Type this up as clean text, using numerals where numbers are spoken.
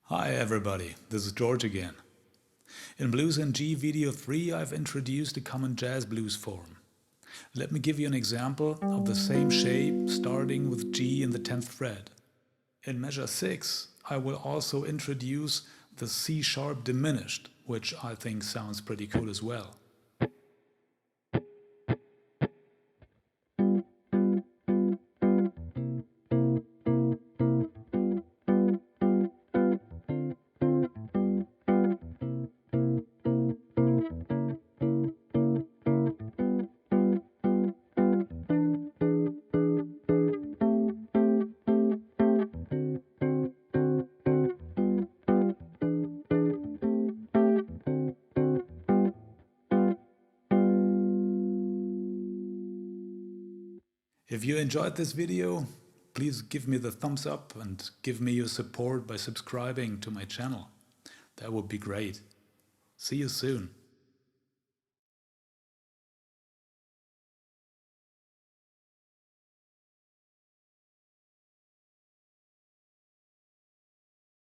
Hi everybody, this is George again. In Blues in G video 3 I've introduced a common jazz blues form. Let me give you an example of the same shape starting with G in the 10th fret. In measure 6 I will also introduce the C sharp diminished, which I think sounds pretty cool as well. If you enjoyed this video, please give me the thumbs up and give me your support by subscribing to my channel. That would be great. See you soon.